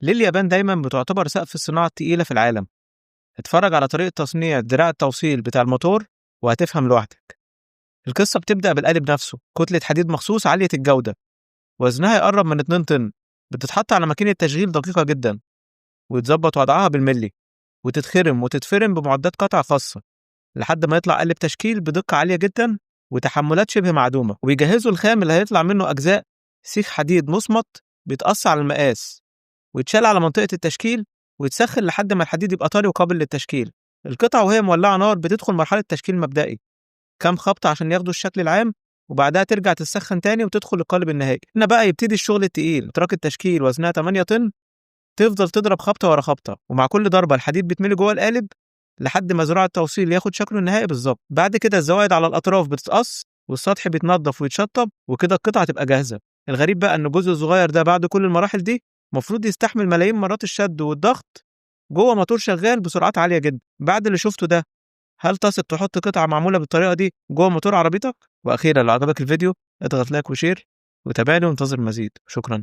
ليه اليابان دايما بتعتبر سقف الصناعة التقيلة في العالم؟ اتفرج على طريقة تصنيع دراع التوصيل بتاع الموتور وهتفهم لوحدك. القصة بتبدأ بالقالب نفسه، كتلة حديد مخصوص عالية الجودة، وزنها يقرب من 2 طن، بتتحط على ماكينة تشغيل دقيقة جدا، ويتظبط وضعها بالملي، وتتخرم وتتفرم بمعدات قطع خاصة لحد ما يطلع قالب تشكيل بدقة عالية جدا وتحملات شبه معدومة. ويجهزوا الخام اللي هيطلع منه أجزاء سيخ حديد مصمت بيتقص على المقاس، ويتشال على منطقة التشكيل، ويتسخن لحد ما الحديد يبقى طري وقابل للتشكيل. القطعة وهي مولعة نار بتدخل مرحلة تشكيل مبدئي، كام خبطة عشان ياخدوا الشكل العام، وبعدها ترجع تسخن تاني وتدخل القالب النهائي. هنا بقى يبتدي الشغل التقيل. تراك التشكيل وزنها 8 طن، تفضل تضرب خبطة ورا خبطة، ومع كل ضربة الحديد بيتملي جوه القالب لحد ما ذراع التوصيل ياخد شكله النهائي بالظبط. بعد كده الزوايد على الأطراف بتتقص، والسطح بيتنضف ويتشطب، وكده القطعة تبقى جاهزة. الغريب بقى إن الجزء الصغير ده بعد كل المراحل دي المفروض يستحمل ملايين مرات الشد والضغط جوه موتور شغال بسرعات عالية جدا. بعد اللي شفته ده، هل تثق تحط قطعة معمولة بالطريقة دي جوه موتور عربيتك؟ وأخيرا لو عجبك الفيديو اضغط لايك وشير وتابعني وانتظر مزيد. شكرا.